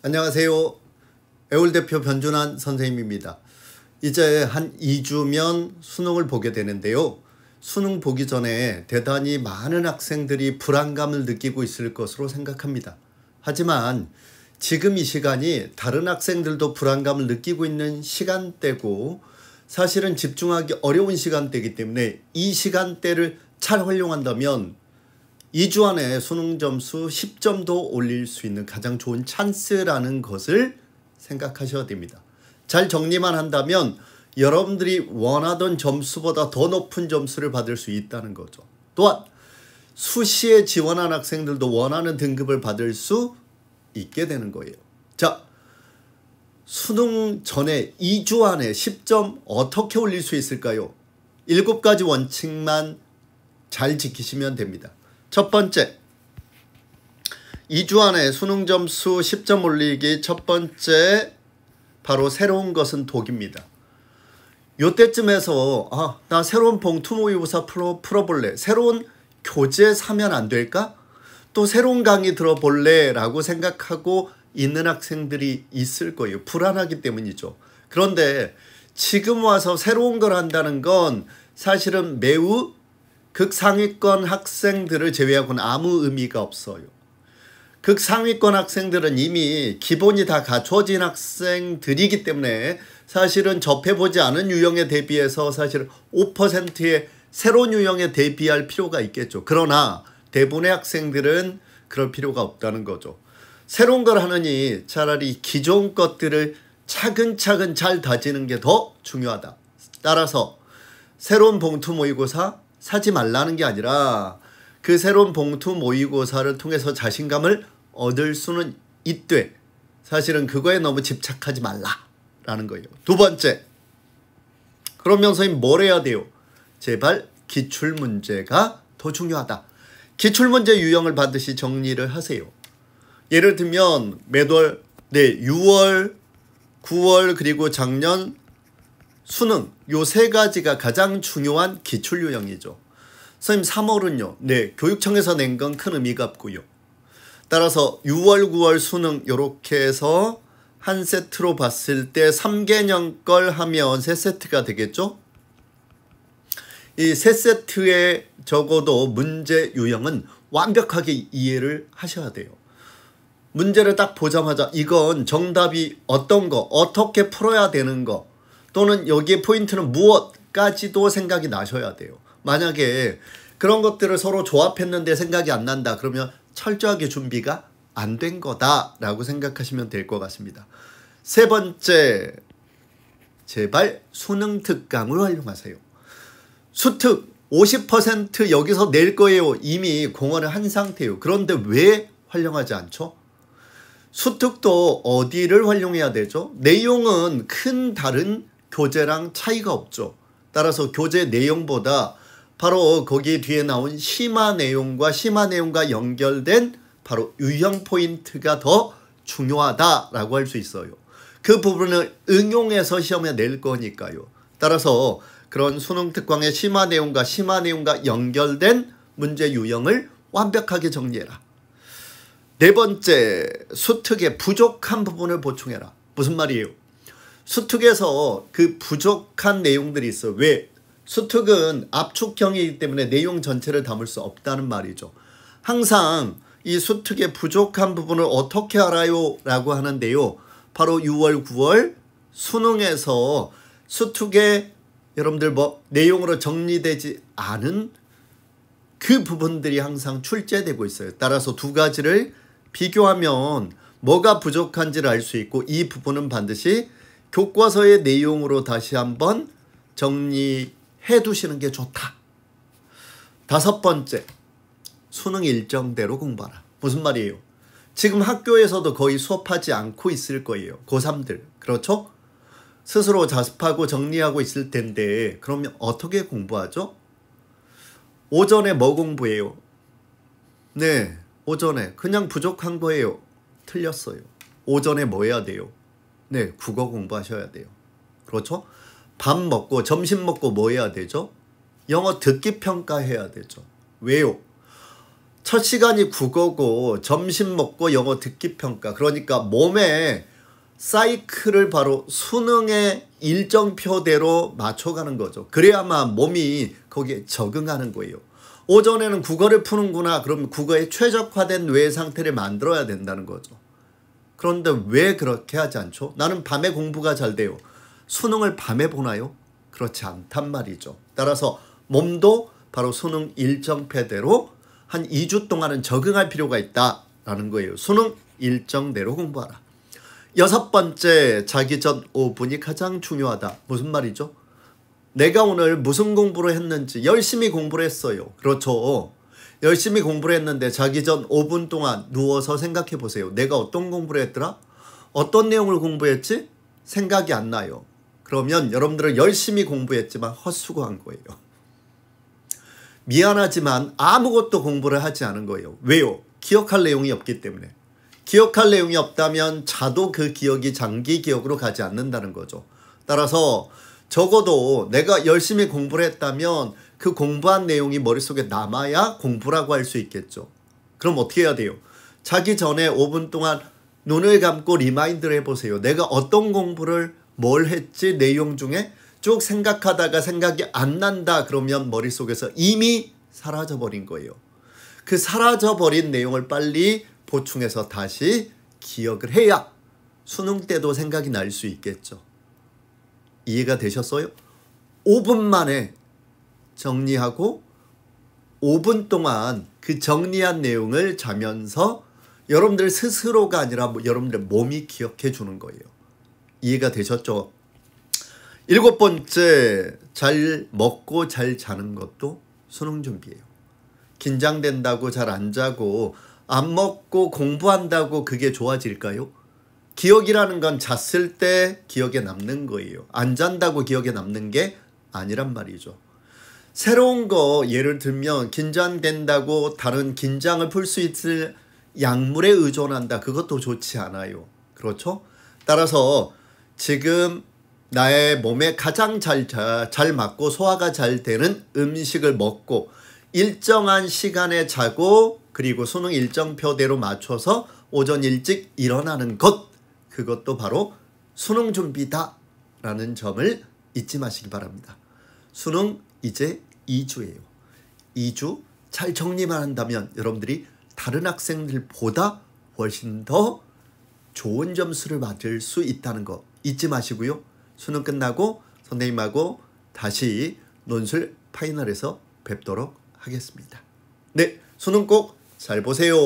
안녕하세요. 애월대표 변준환 선생님입니다. 이제 한 2주면 수능을 보게 되는데요. 수능 보기 전에 대단히 많은 학생들이 불안감을 느끼고 있을 것으로 생각합니다. 하지만 지금 이 시간이 다른 학생들도 불안감을 느끼고 있는 시간대고 사실은 집중하기 어려운 시간대이기 때문에 이 시간대를 잘 활용한다면 2주 안에 수능 점수 10점도 올릴 수 있는 가장 좋은 찬스라는 것을 생각하셔야 됩니다. 잘 정리만 한다면 여러분들이 원하던 점수보다 더 높은 점수를 받을 수 있다는 거죠. 또한 수시에 지원한 학생들도 원하는 등급을 받을 수 있게 되는 거예요. 자, 수능 전에 2주 안에 10점 어떻게 올릴 수 있을까요? 7가지 원칙만 잘 지키시면 됩니다. 첫 번째, 2주 안에 수능 점수 10점 올리기 첫 번째, 바로 새로운 것은 독입니다. 요때쯤에서 나 새로운 봉투 모의고사 풀어볼래. 새로운 교재 사면 안 될까? 또 새로운 강의 들어볼래 라고 생각하고 있는 학생들이 있을 거예요. 불안하기 때문이죠. 그런데 지금 와서 새로운 걸 한다는 건 사실은 매우 극상위권 학생들을 제외하고는 아무 의미가 없어요. 극상위권 학생들은 이미 기본이 다 갖춰진 학생들이기 때문에 사실은 접해보지 않은 유형에 대비해서 사실 5%의 새로운 유형에 대비할 필요가 있겠죠. 그러나 대부분의 학생들은 그럴 필요가 없다는 거죠. 새로운 걸 하느니 차라리 기존 것들을 차근차근 잘 다지는 게 더 중요하다. 따라서 새로운 봉투 모의고사 사지 말라는 게 아니라 그 새로운 봉투 모의고사를 통해서 자신감을 얻을 수는 있되 사실은 그거에 너무 집착하지 말라라는 거예요. 두 번째, 그러면 선생님 뭘 해야 돼요? 제발 기출문제가 더 중요하다. 기출문제 유형을 반드시 정리를 하세요. 예를 들면 매월 6월, 9월 그리고 작년 수능 요 세 가지가 가장 중요한 기출 유형이죠. 선생님 3월은요. 교육청에서 낸 건 큰 의미가 없고요. 따라서 6월, 9월 수능 이렇게 해서 한 세트로 봤을 때 3개년 걸 하면 3세트가 되겠죠. 이 3세트에 적어도 문제 유형은 완벽하게 이해를 하셔야 돼요. 문제를 딱 보자마자 이건 정답이 어떤 거, 어떻게 풀어야 되는 거 또는 여기에 포인트는 무엇까지도 생각이 나셔야 돼요. 만약에 그런 것들을 서로 조합했는데 생각이 안 난다 그러면 철저하게 준비가 안 된 거다라고 생각하시면 될 것 같습니다. 세 번째, 제발 수능 특강을 활용하세요. 수특 50% 여기서 낼 거예요. 이미 공헌을 한 상태예요. 그런데 왜 활용하지 않죠? 수특도 어디를 활용해야 되죠? 내용은 큰 다른 교재랑 차이가 없죠. 따라서 교재 내용보다 바로 거기 뒤에 나온 심화 내용과 연결된 바로 유형 포인트가 더 중요하다라고 할 수 있어요. 그 부분을 응용해서 시험에 낼 거니까요. 따라서 그런 수능 특강의 심화 내용과 연결된 문제 유형을 완벽하게 정리해라. 네 번째, 수특의 부족한 부분을 보충해라. 무슨 말이에요? 수특에서 그 부족한 내용들이 있어요. 왜? 수특은 압축형이기 때문에 내용 전체를 담을 수 없다는 말이죠. 항상 이 수특의 부족한 부분을 어떻게 알아요? 라고 하는데요. 바로 6월, 9월 수능에서 수특의 여러분들 내용으로 정리되지 않은 그 부분들이 항상 출제되고 있어요. 따라서 두 가지를 비교하면 뭐가 부족한지를 알 수 있고 이 부분은 반드시 교과서의 내용으로 다시 한번 정리해 두시는 게 좋다. 다섯 번째, 수능 일정대로 공부하라. 무슨 말이에요? 지금 학교에서도 거의 수업하지 않고 있을 거예요. 고3들. 그렇죠? 스스로 자습하고 정리하고 있을 텐데 그러면 어떻게 공부하죠? 오전에 뭐 공부해요? 네, 오전에 그냥 부족한 거예요. 틀렸어요. 오전에 뭐 해야 돼요? 네, 국어 공부하셔야 돼요. 그렇죠? 밥 먹고 점심 먹고 뭐 해야 되죠? 영어 듣기 평가해야 되죠. 왜요? 첫 시간이 국어고 점심 먹고 영어 듣기 평가. 그러니까 몸의 사이클을 바로 수능의 일정표대로 맞춰가는 거죠. 그래야만 몸이 거기에 적응하는 거예요. 오전에는 국어를 푸는구나. 그러면 국어에 최적화된 뇌 상태를 만들어야 된다는 거죠. 그런데 왜 그렇게 하지 않죠? 나는 밤에 공부가 잘 돼요. 수능을 밤에 보나요? 그렇지 않단 말이죠. 따라서 몸도 바로 수능 일정표대로 한 2주 동안은 적응할 필요가 있다라는 거예요. 수능 일정대로 공부하라. 6번째, 자기 전 5분이 가장 중요하다. 무슨 말이죠? 내가 오늘 무슨 공부를 했는지 열심히 공부를 했어요. 그렇죠. 열심히 공부를 했는데 자기 전 5분 동안 누워서 생각해 보세요. 내가 어떤 공부를 했더라? 어떤 내용을 공부했지? 생각이 안 나요. 그러면 여러분들은 열심히 공부했지만 헛수고한 거예요. 미안하지만 아무것도 공부를 하지 않은 거예요. 왜요? 기억할 내용이 없기 때문에. 기억할 내용이 없다면 자도 그 기억이 장기 기억으로 가지 않는다는 거죠. 따라서 적어도 내가 열심히 공부를 했다면 그 공부한 내용이 머릿속에 남아야 공부라고 할 수 있겠죠. 그럼 어떻게 해야 돼요? 자기 전에 5분 동안 눈을 감고 리마인드를 해보세요. 내가 어떤 공부를 뭘 했지 내용 중에 쭉 생각하다가 생각이 안 난다 그러면 머릿속에서 이미 사라져버린 거예요. 그 사라져버린 내용을 빨리 보충해서 다시 기억을 해야 수능 때도 생각이 날 수 있겠죠. 이해가 되셨어요? 5분 만에 정리하고 5분 동안 그 정리한 내용을 자면서 여러분들 스스로가 아니라 여러분들 몸이 기억해 주는 거예요. 이해가 되셨죠? 7번째, 잘 먹고 잘 자는 것도 수능 준비예요. 긴장된다고 잘 안 자고 안 먹고 공부한다고 그게 좋아질까요? 기억이라는 건 잤을 때 기억에 남는 거예요. 안 잔다고 기억에 남는 게 아니란 말이죠. 새로운 거 예를 들면 긴장된다고 다른 긴장을 풀 수 있을 약물에 의존한다. 그것도 좋지 않아요. 그렇죠? 따라서 지금 나의 몸에 가장 잘 맞고 소화가 잘 되는 음식을 먹고 일정한 시간에 자고 그리고 수능 일정표대로 맞춰서 오전 일찍 일어나는 것, 그것도 바로 수능 준비다라는 점을 잊지 마시기 바랍니다. 수능 이제 2주예요. 2주 잘 정리만 한다면 여러분들이 다른 학생들보다 훨씬 더 좋은 점수를 받을 수 있다는 거 잊지 마시고요. 수능 끝나고 선생님하고 다시 논술 파이널에서 뵙도록 하겠습니다. 네, 수능 꼭 잘 보세요.